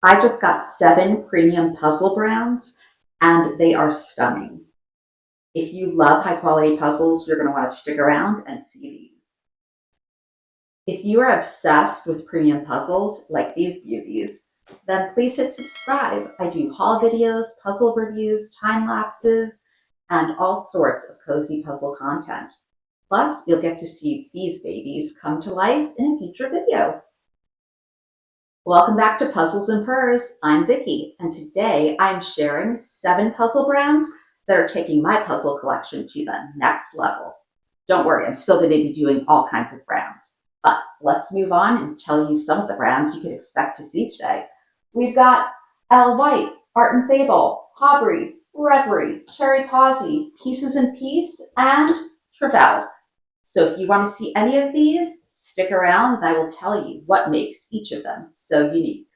I just got 7 premium puzzle brands, and they are stunning. If you love high quality puzzles, you're going to want to stick around and see these. If you are obsessed with premium puzzles like these beauties, then please hit subscribe. I do haul videos, puzzle reviews, time lapses, and all sorts of cozy puzzle content. Plus, you'll get to see these babies come to life in a future video. Welcome back to Puzzles and Purrs. I'm Vicki, and today I'm sharing 7 puzzle brands that are taking my puzzle collection to the next level. Don't worry, I'm still going to be doing all kinds of brands, but let's move on and tell you some of the brands you can expect to see today. We've got Elewhite, Art and Fable, Hobbry, Reverie, Cherry Pazzi, Pieces and Peace, and Trevell. So if you want to see any of these, stick around and I will tell you what makes each of them so unique.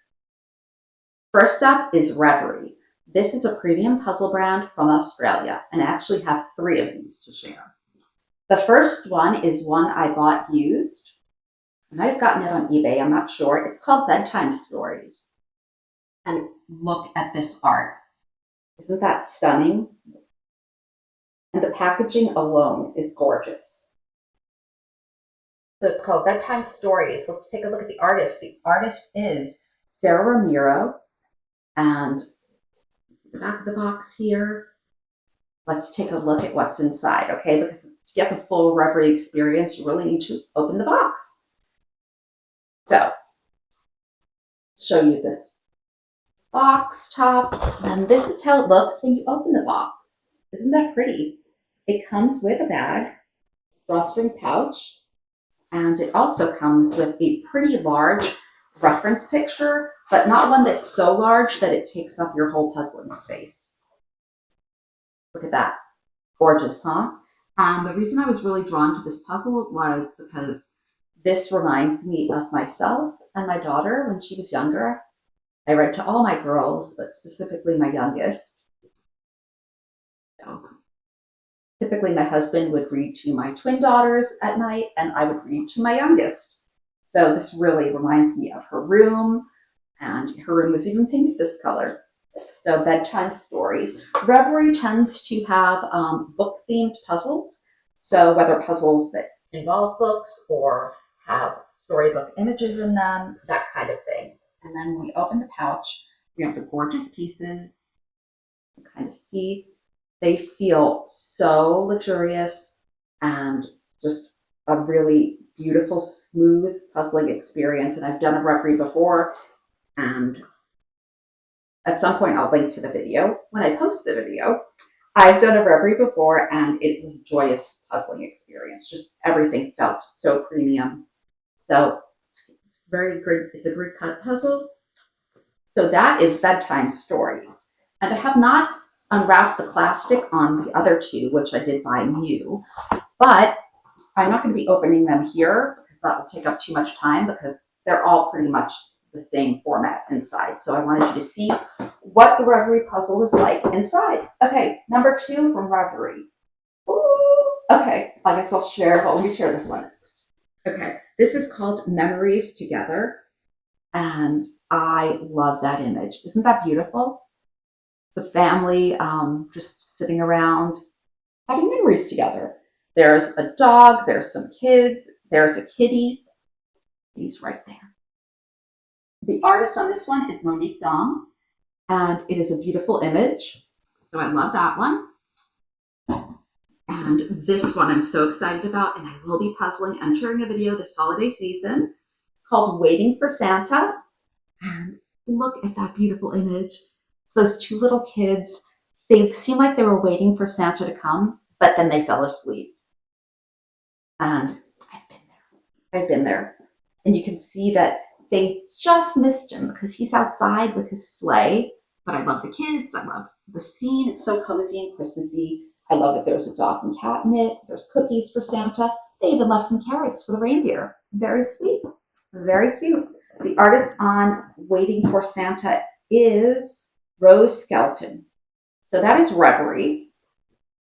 First up is Reverie. This is a premium puzzle brand from Australia, and I actually have 3 of these to share. The first one is one I bought used. I might have gotten it on eBay, I'm not sure. It's called Bedtime Stories. And look at this art. Isn't that stunning? And the packaging alone is gorgeous. So it's called Bedtime Stories. Let's take a look at the artist. The artist is Sarah Ramiro. And the back of the box here. Let's take a look at what's inside, okay? Because to get the full Reverie experience, you really need to open the box. So, show you this box top. And this is how it looks when you open the box. Isn't that pretty? It comes with a bag, drawstring pouch, and it also comes with a pretty large reference picture, but not one that's so large that it takes up your whole puzzling space. Look at that. Gorgeous, huh? The reason I was really drawn to this puzzle was because this reminds me of myself and my daughter when she was younger. I read to all my girls, but specifically my youngest. So, typically, my husband would read to my twin daughters at night, and I would read to my youngest. So this really reminds me of her room, and her room was even painted this color. So Bedtime Stories. Reverie tends to have book-themed puzzles. So whether puzzles that involve books or have storybook images in them, that kind of thing. And then when we open the pouch, we have the gorgeous pieces. You can kind of see they feel so luxurious and just a really beautiful, smooth puzzling experience. And I've done a Reverie before, and at some point I'll link to the video when I post the video. I've done a Reverie before, and it was a joyous puzzling experience. Just everything felt so premium. So it's very good. It's a great puzzle. So that is Bedtime Stories. And I have not unwrapped the plastic on the other 2, which I did buy new, but I'm not going to be opening them here because that will take up too much time because they're all pretty much the same format inside. So I wanted you to see what the Reverie puzzle was like inside. Okay, number 2 from Reverie. Ooh, okay, I guess I'll share. Well, let me share this one next. Okay, this is called Memories Together, and I love that image. Isn't that beautiful? The family just sitting around having memories together. There's a dog, there's some kids, there's a kitty. He's right there. The artist on this one is Monique Dong, and it is a beautiful image. So I love that one. And this one I'm so excited about, and I will be puzzling and sharing a video this holiday season. It's called Waiting for Santa. And look at that beautiful image. It's those 2 little kids. They seem like they were waiting for Santa to come, but then they fell asleep. And I've been there. And you can see that they just missed him because he's outside with his sleigh. But I love the kids. I love the scene. It's so cozy and Christmassy. I love that there's a dog and cat in it. There's cookies for Santa. They even left some carrots for the reindeer. Very sweet. Very cute. The artist on Waiting for Santa is Rose Skelton. So that is Reverie.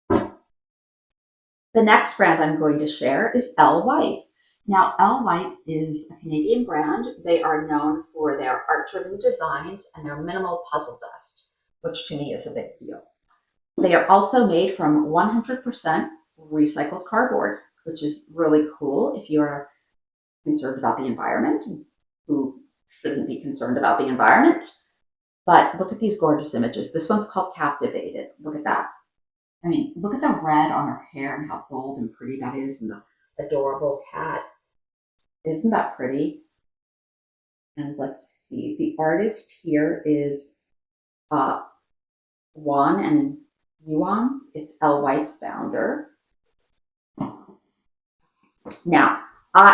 The next brand I'm going to share is Elewhite. Now, Elewhite is a Canadian brand. They are known for their art-driven designs and their minimal puzzle dust, which to me is a big deal. They are also made from 100% recycled cardboard, which is really cool if you're concerned about the environment. Who shouldn't be concerned about the environment? But look at these gorgeous images. This one's called Captivated. Look at that. I mean, look at the red on her hair and how bold and pretty that is, and the adorable cat. Isn't that pretty? And let's see, the artist here is Juan and Yuan. It's Elewhite's founder. Now,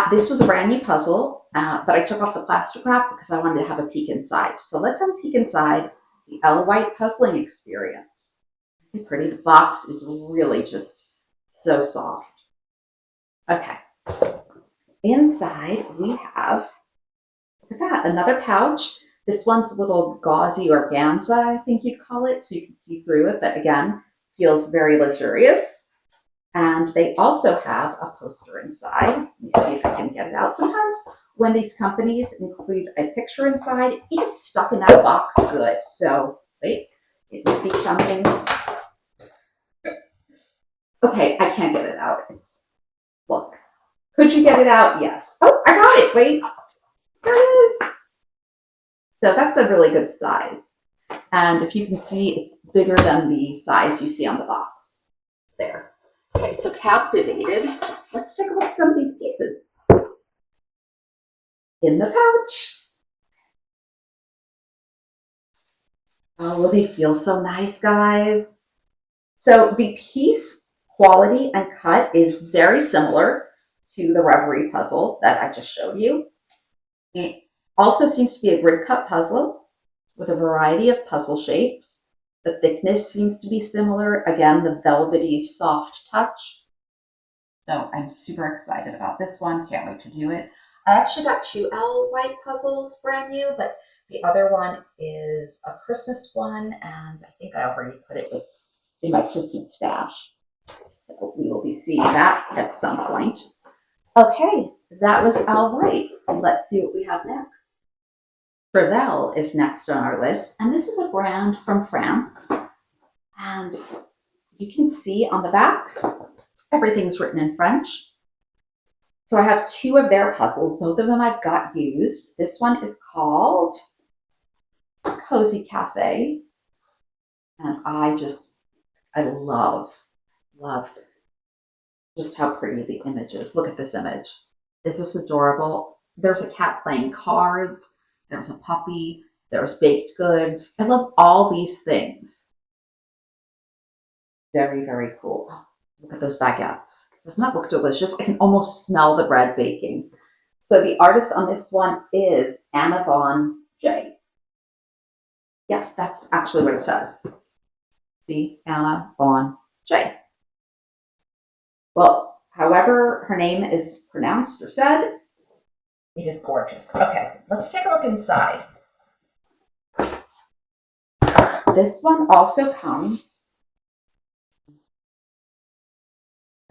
this was a brand new puzzle, but I took off the plastic wrap because I wanted to have a peek inside. So let's have a peek inside the Elewhite puzzling experience. Look how pretty. The box is really just so soft. Okay. Inside we have, look at that, another pouch. This one's a little gauzy organza, I think you'd call it, so you can see through it, but again, feels very luxurious. And they also have a poster inside. Let me see if I can get it out. Sometimes when these companies include a picture inside, it is stuck in that box good. So, wait, it might be jumping. Okay, I can't get it out. Look. Could you get it out? Yes. Oh, I got it. Wait. There it is. So that's a really good size. And if you can see, it's bigger than the size you see on the box. There. Okay, so Captivated. Let's take a look at some of these pieces. In the pouch. Oh, they feel so nice, guys. So the piece quality and cut is very similar to the Reverie puzzle that I just showed you. It also seems to be a grid cut puzzle with a variety of puzzle shapes. The thickness seems to be similar. Again, the velvety, soft touch. So I'm super excited about this one. Can't wait to do it. I actually got 2 Elewhite puzzles brand new, but the other one is a Christmas one, and I think I already put it in my Christmas stash. So we will be seeing that at some point. Okay, that was Elewhite. Let's see what we have next. Trevell is next on our list, and this is a brand from France. And you can see on the back, everything's written in French. So I have 2 of their puzzles. Both of them I've got used. This one is called Cozy Cafe. And I love just how pretty the image is. Look at this image. Is this adorable? There's a cat playing cards. There's a puppy. There's baked goods. I love all these things. Very, very cool. Oh, look at those baguettes. Doesn't that look delicious? I can almost smell the bread baking. So the artist on this one is Anna Von J. Yeah, that's actually what it says. See, Anna Von J. Well, however her name is pronounced or said, it is gorgeous. Okay, let's take a look inside. This one also comes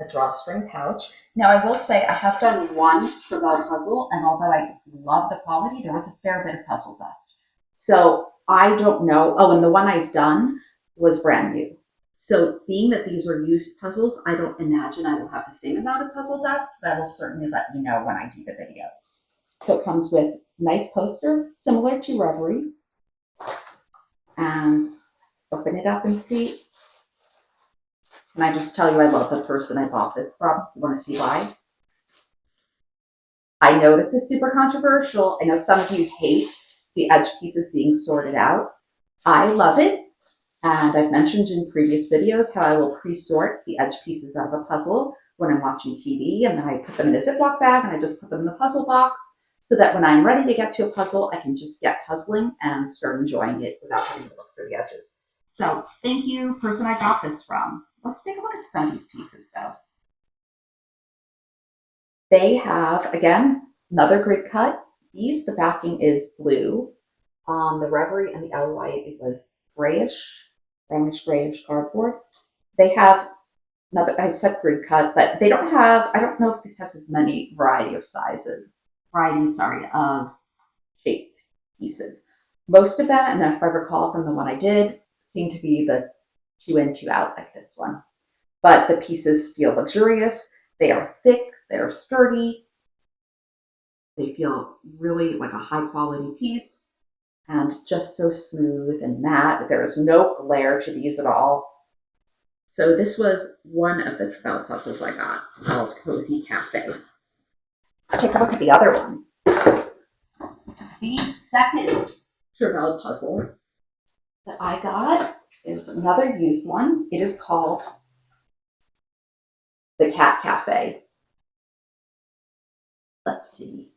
a drawstring pouch. Now, I will say I have done one Trevell puzzle, and although I love the quality, there was a fair bit of puzzle dust. So I don't know. Oh, and the one I've done was brand new. So being that these are used puzzles, I don't imagine I will have the same amount of puzzle dust, but I will certainly let you know when I do the video. So it comes with a nice poster, similar to Reverie. And let's open it up and see. Can I just tell you I love the person I bought this from? You want to see why? I know this is super controversial. I know some of you hate the edge pieces being sorted out. I love it. And I've mentioned in previous videos how I will pre-sort the edge pieces out of a puzzle when I'm watching TV, and then I put them in a Ziploc bag and I just put them in the puzzle box so that when I'm ready to get to a puzzle, I can just get puzzling and start enjoying it without having to look through the edges. So thank you, person I got this from. Let's take a look at some of these pieces though. They have, again, another grid cut. The backing is blue. On the Reverie and the Elewhite, it was brownish grayish cardboard. They have Another, I said grid cut, but they don't have, I don't know if this has as many of shaped pieces. Most of them, and if I recall from the one I did, seem to be the 2 in, 2 out like this one. But the pieces feel luxurious. They are thick, they're sturdy, they feel really like a high quality piece and just so smooth and matte. There is no glare to these at all. So this was one of the Trevell puzzles I got called Cozy Cafe. Let's take a look at the other one. The second Trevell puzzle that I got is another used one. It is called the Cat Cafe. Let's see.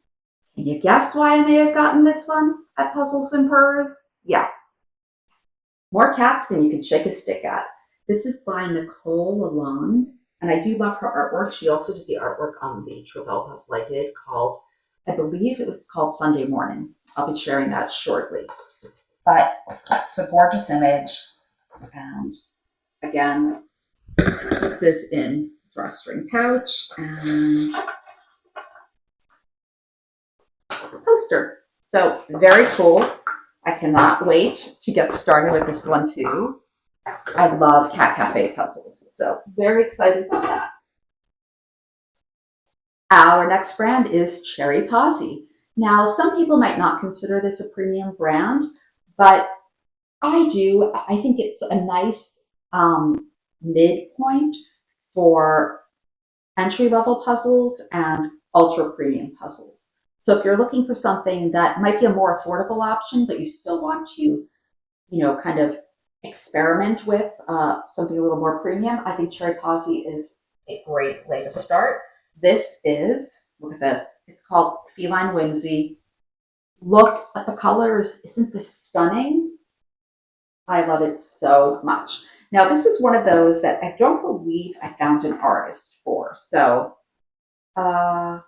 Can you guess why I may have gotten this one at Puzzles and Purrs? Yeah. More cats than you can shake a stick at. This is by Nicole Lalonde, and I do love her artwork. She also did the artwork on the Trevell puzzle I did called, I believe it was called Sunday Morning. I'll be sharing that shortly. But it's a gorgeous image. And again, this is in drawstring pouch and poster. So very cool. I cannot wait to get started with this one too. I love Cat Cafe puzzles, so very excited about that. Our next brand is Cherry Pazzi. Now, some people might not consider this a premium brand, but I do. I think it's a nice midpoint for entry-level puzzles and ultra-premium puzzles. So if you're looking for something that might be a more affordable option, but you still want to, kind of experiment with something a little more premium, I think Cherry Pazzi is a great way to start. This is, look at this, it's called Feline Whimsy. Look at the colors. Isn't this stunning? I love it so much. Now, this is one of those that I don't believe I found an artist for. So, I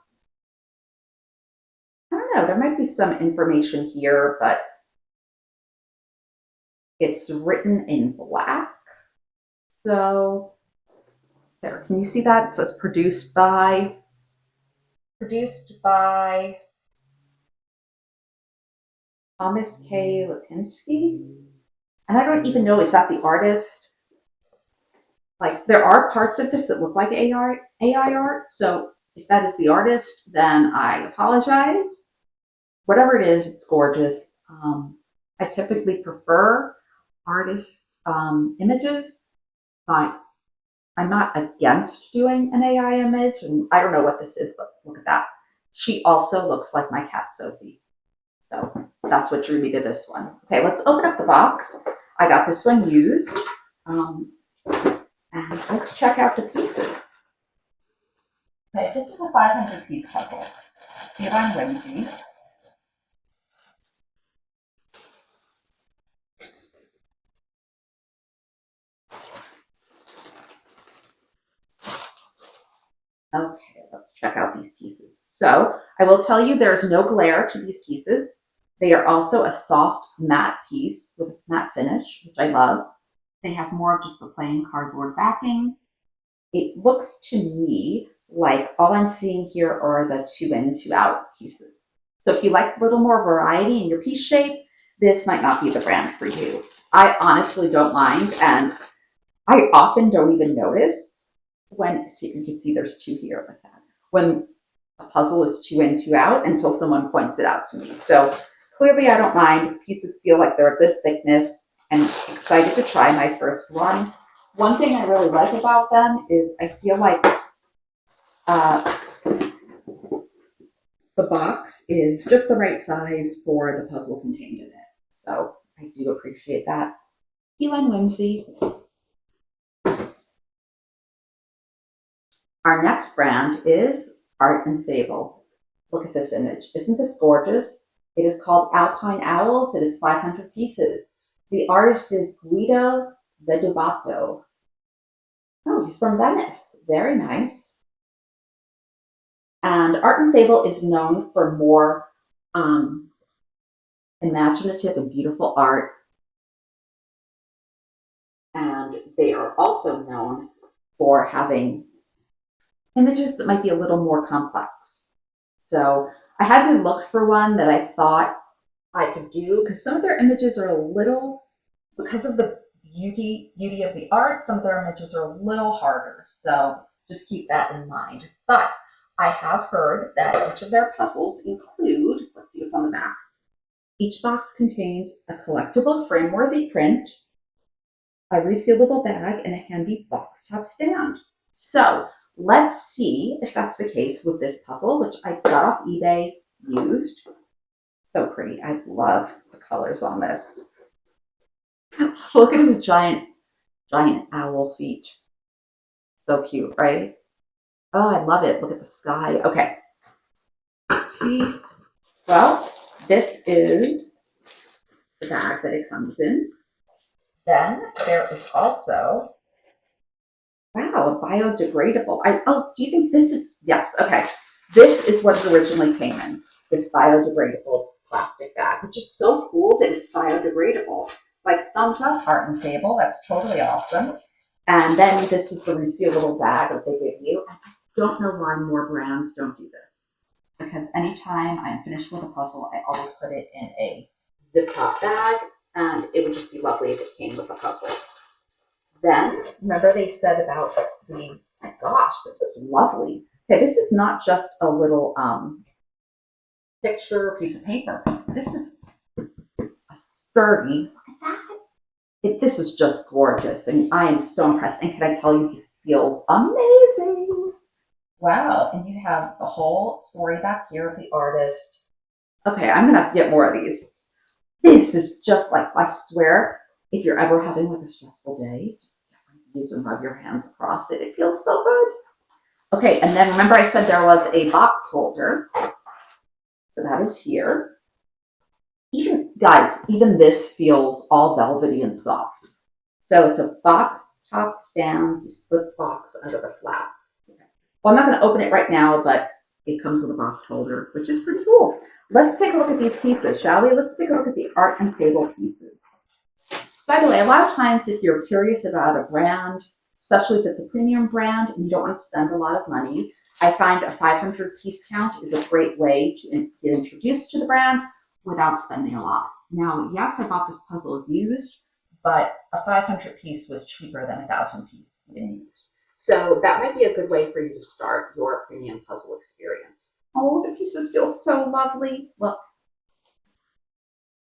don't know. There might be some information here, but it's written in black. So, there. Can you see that? It says produced by Thomas K. Lipinski. And I don't even know, is that the artist? Like, there are parts of this that look like AI art. So if that is the artist, then I apologize. Whatever it is, it's gorgeous. I typically prefer artist images, but I'm not against doing an AI image. And I don't know what this is, but look at that. She also looks like my cat, Sophie. So that's what drew me to this one. Okay, let's open up the box. I got this one used. And let's check out the pieces. Okay, this is a 500 piece puzzle. Here on Whimsy. Okay, let's check out these pieces. So I will tell you there's no glare to these pieces. They are also a soft matte piece with a matte finish, which I love. They have more of just the plain cardboard backing. It looks to me like all I'm seeing here are the 2 in, 2 out pieces. So if you like a little more variety in your piece shape, this might not be the brand for you. I honestly don't mind, and I often don't even notice when, see, you can see there's 2 here like that, when a puzzle is 2 in, 2 out until someone points it out to me. So clearly I don't mind. Pieces feel like they're a good thickness. I'm excited to try my first one. One thing I really like about them is I feel like the box is just the right size for the puzzle contained in it. So I do appreciate that. Feline Whimsy. Our next brand is Art and Fable. Look at this image. Isn't this gorgeous? It is called Alpine Owls. It is 500 pieces. The artist is Guido Vedubato. Oh, he's from Venice. Very nice. And Art and Fable is known for more imaginative and beautiful art. And they are also known for having images that might be a little more complex. So I had to look for one that I thought I could do, because some of their images are a little, because of the beauty of the art, some of their images are a little harder. So just keep that in mind. But I have heard that each of their puzzles include, let's see what's on the back. Each box contains a collectible frame-worthy print, a resealable bag, and a handy box top stand. So let's see if that's the case with this puzzle, which I got off eBay used. So pretty. I love the colors on this. Look at his giant owl feet. So cute, right? Oh, I love it. Look at the sky. Okay. Let's see. Well, this is the bag that it comes in. Then there is also, wow, a biodegradable. Do you think this is, yes, okay. This is what it originally came in, this biodegradable plastic bag, which is so cool that it's biodegradable. Like, thumbs up, Art and Fable. That's totally awesome. And then this is the resealable bag that they give you. I don't know why more brands don't do this, because anytime I'm finished with a puzzle, I always put it in a zip top bag, and it would just be lovely if it came with a puzzle. Then, remember they said about the, my gosh, this is lovely. Okay, this is not just a little picture piece of paper. This is a sturdy, look at that. This is just gorgeous, and I am so impressed. And can I tell you, this feels amazing. Wow, and you have the whole story back here of the artist. Okay, I'm gonna have to get more of these. This is just like, I swear, if you're ever having like a stressful day, just get one of these and rub your hands across it. It feels so good. Okay, and then remember I said there was a box holder. So that is here. Even, guys, even this feels all velvety and soft. So it's a box top stand, you slip box under the flap. Okay. Well, I'm not gonna open it right now, but it comes with a box holder, which is pretty cool. Let's take a look at these pieces, shall we? Let's take a look at the Art and Fable pieces. By the way, a lot of times if you're curious about a brand, especially if it's a premium brand and you don't want to spend a lot of money, I find a 500 piece count is a great way to get introduced to the brand without spending a lot. Now, yes, I bought this puzzle used, but a 500 piece was cheaper than a 1,000 piece used. So that might be a good way for you to start your premium puzzle experience. Oh, the pieces feel so lovely. Look,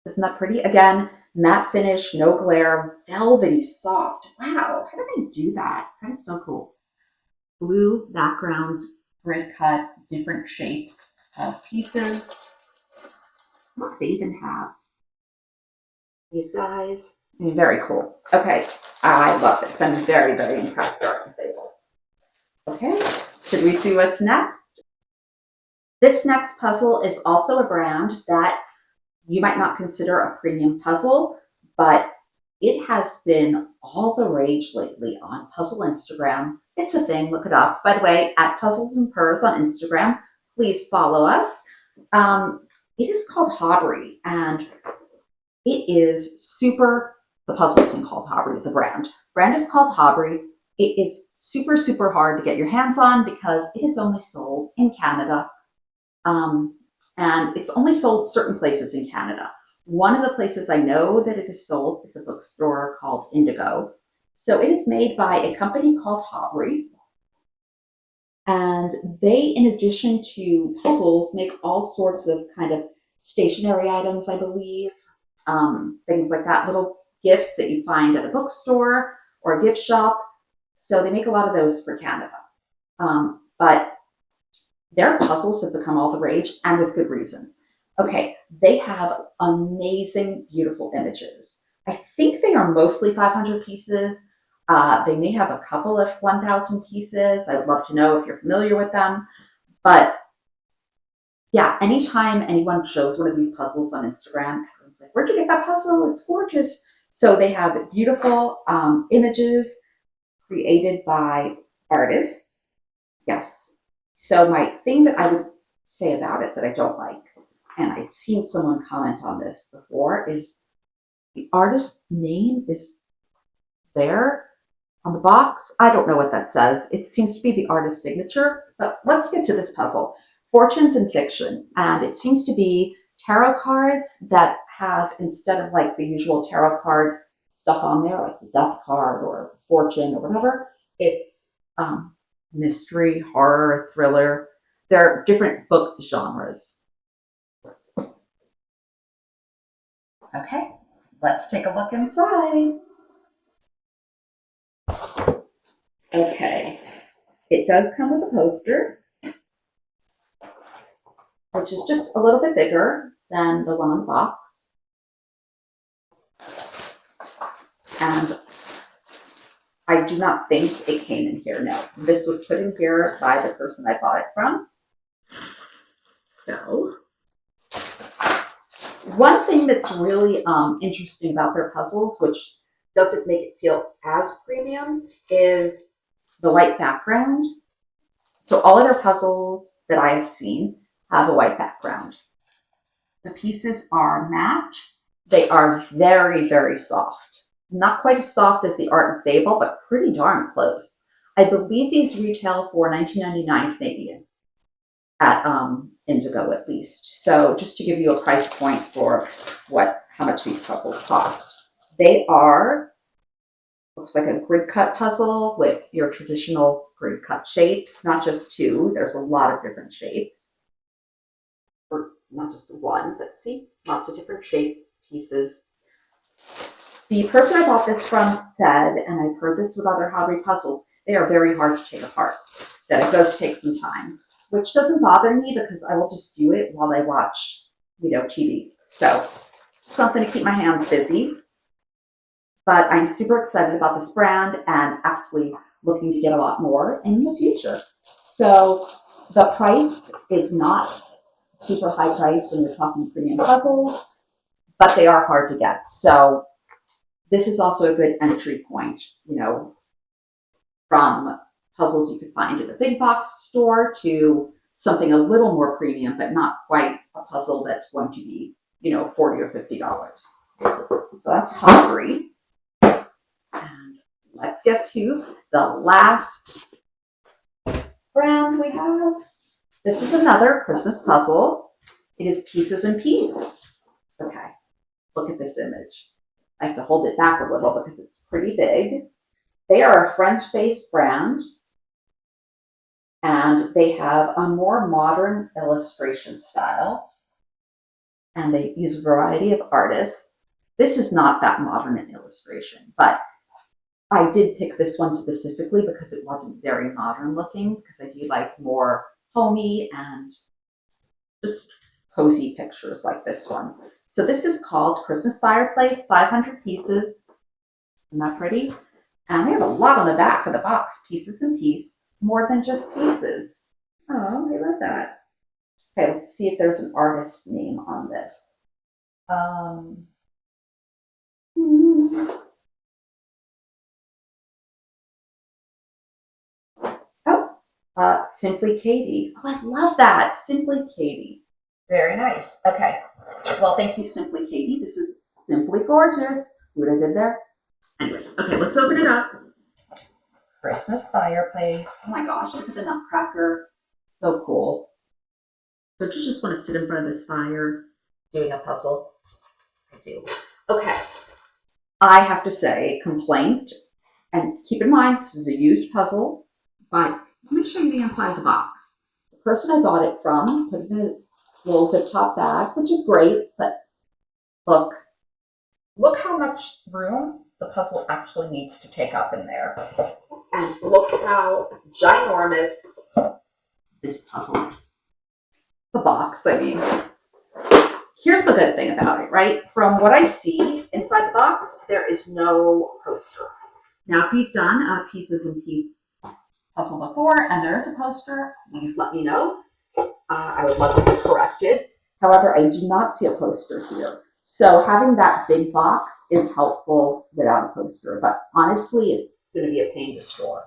isn't that pretty? Again, matte finish, no glare, velvety soft. Wow, how did they do that? That is so cool. Blue background, grid cut, different shapes of pieces. Look, they even have these guys. I mean, very cool. Okay, I love this. I'm very, very impressed with Art and Fable. Okay, should we see what's next? This next puzzle is also a brand that you might not consider a premium puzzle, but it has been all the rage lately on Puzzle Instagram. It's a thing, look it up. By the way, at Puzzles and Purrs on Instagram, please follow us. It is called Hobbry, and it is super, the puzzle isn't called Hobbry, the brand. Brand is called Hobbry. It is super, super hard to get your hands on because it is only sold in Canada. And it's only sold certain places in Canada. One of the places I know that it is sold is a bookstore called Indigo. So it is made by a company called Hobbry. And they, in addition to puzzles, make all sorts of kind of stationery items, I believe. Things like that, little gifts that you find at a bookstore or a gift shop. So they make a lot of those for Canada. But their puzzles have become all the rage, and with good reason. Okay, they have amazing, beautiful images. I think they are mostly 500 pieces. They may have a couple of 1,000 pieces. I would love to know if you're familiar with them. But yeah, anytime anyone shows one of these puzzles on Instagram, everyone's like, where'd you get that puzzle? It's gorgeous. So they have beautiful images created by artists. Yes. So my thing that I would say about it that I don't like, and I've seen someone comment on this before, is the artist's name is there, On the box, I don't know what that says. It seems to be the artist's signature, but let's get to this puzzle. Fortunes and Fiction, and it seems to be tarot cards that have, instead of like the usual tarot card stuff on there, like the death card or fortune or whatever, it's mystery, horror, thriller. There are different book genres. Okay, let's take a look inside. Okay, it does come with a poster, which is just a little bit bigger than the one on the box. And I do not think it came in here. No, this was put in here by the person I bought it from. So, one thing that's really interesting about their puzzles, which doesn't make it feel as premium, is the white background. So all of their puzzles that I have seen have a white background. The pieces are matte. They are very, very soft. Not quite as soft as the art in Fable, but pretty darn close. I believe these retail for $19.99 Canadian at Indigo at least. So just to give you a price point for how much these puzzles cost. They are, looks like a grid cut puzzle with your traditional grid cut shapes, not just two. There's a lot of different shapes. Or not just one, but see, lots of different shape pieces. The person I bought this from said, and I've heard this with other Hobbry puzzles, they are very hard to take apart, that it does take some time, which doesn't bother me because I will just do it while I watch, TV. So something to keep my hands busy. But I'm super excited about this brand and actually looking to get a lot more in the future. So the price is not super high price when you're talking premium puzzles, but they are hard to get. So this is also a good entry point, from puzzles you could find in a big box store to something a little more premium, but not quite a puzzle that's going to be, $40 or $50. So that's Hobbry. And let's get to the last brand we have. This is another Christmas puzzle. It is Pieces and Peace. Okay, look at this image. I have to hold it back a little because it's pretty big. They are a French-based brand, and they have a more modern illustration style, and they use a variety of artists. This is not that modern in illustration, but I did pick this one specifically because it wasn't very modern looking, because I do like more homey and just cozy pictures like this one. So this is called Christmas Fireplace, 500 pieces. Isn't that pretty? And we have a lot on the back of the box, Pieces and Peace, more than just pieces. Oh, I love that. Okay, let's see if there's an artist name on this. Simply Katie. Oh, I love that. Simply Katie. Very nice. Okay. Well, thank you, Simply Katie. This is simply gorgeous. See what I did there? Anyway, okay, let's open it up. Christmas Fireplace. Oh my gosh, look at the nutcracker. So cool. Don't you just want to sit in front of this fire doing a puzzle? I do. Okay. I have to say, complaint, and keep in mind, this is a used puzzle, but let me show you the inside of the box. The person I bought it from put it in a little zip top bag, which is great, but look how much room the puzzle actually needs to take up in there. And look how ginormous this puzzle is. The box, I mean. Here's the good thing about it, right? From what I see inside the box, there is no poster. Now, if you've done a Pieces and Peace puzzle before and there is a poster, please let me know. I would love to be corrected. However, I do not see a poster here. So having that big box is helpful without a poster, but honestly, it's going to be a pain to store.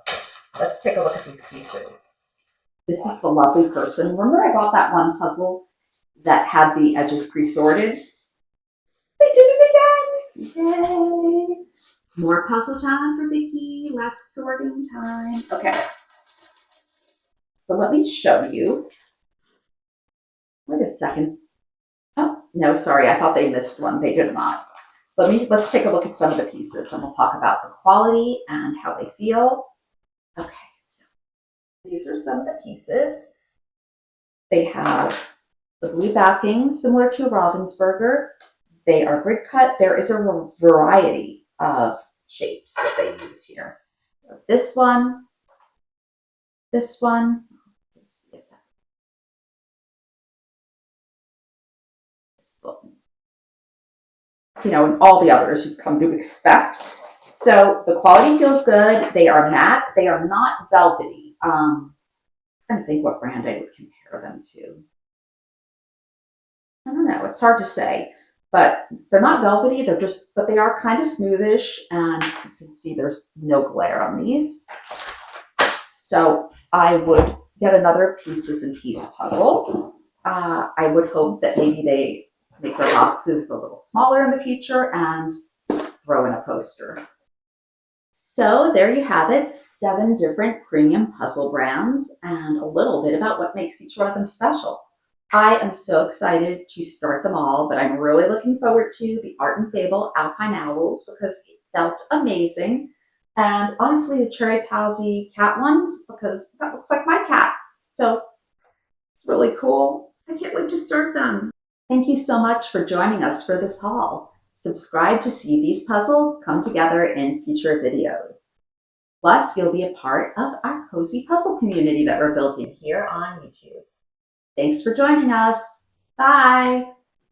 Let's take a look at these pieces. This is the lovely person. Remember I bought that one puzzle that had the edges pre-sorted? They did it again! Yay! More puzzle time for Vicky, less sorting time. Okay, so let me show you. Wait a second. Oh, no, sorry, I thought they missed one. They did not. Let's take a look at some of the pieces and we'll talk about the quality and how they feel. Okay, so these are some of the pieces. They have the blue backing, similar to a Ravensburger. They are grid cut. There is a variety of shapes that they use here. This one, this one, and all the others you've come to expect. So the quality feels good. They are matte. They are not velvety. I'm trying to think what brand I would compare them to. I don't know. It's hard to say, but they're not velvety. But they are kind of smoothish, and you can see there's no glare on these. So I would get another pieces and piece puzzle. I would hope that maybe they make their boxes a little smaller in the future and throw in a poster. So there you have it, 7 different premium puzzle brands and a little bit about what makes each one of them special. I am so excited to start them all, but I'm really looking forward to the Art and Fable Alpine Owls because it felt amazing. And honestly, the Cherry Pazzi cat ones because that looks like my cat. So it's really cool. I can't wait to start them. Thank you so much for joining us for this haul. Subscribe to see these puzzles come together in future videos. Plus, you'll be a part of our cozy puzzle community that we're building here on YouTube. Thanks for joining us. Bye.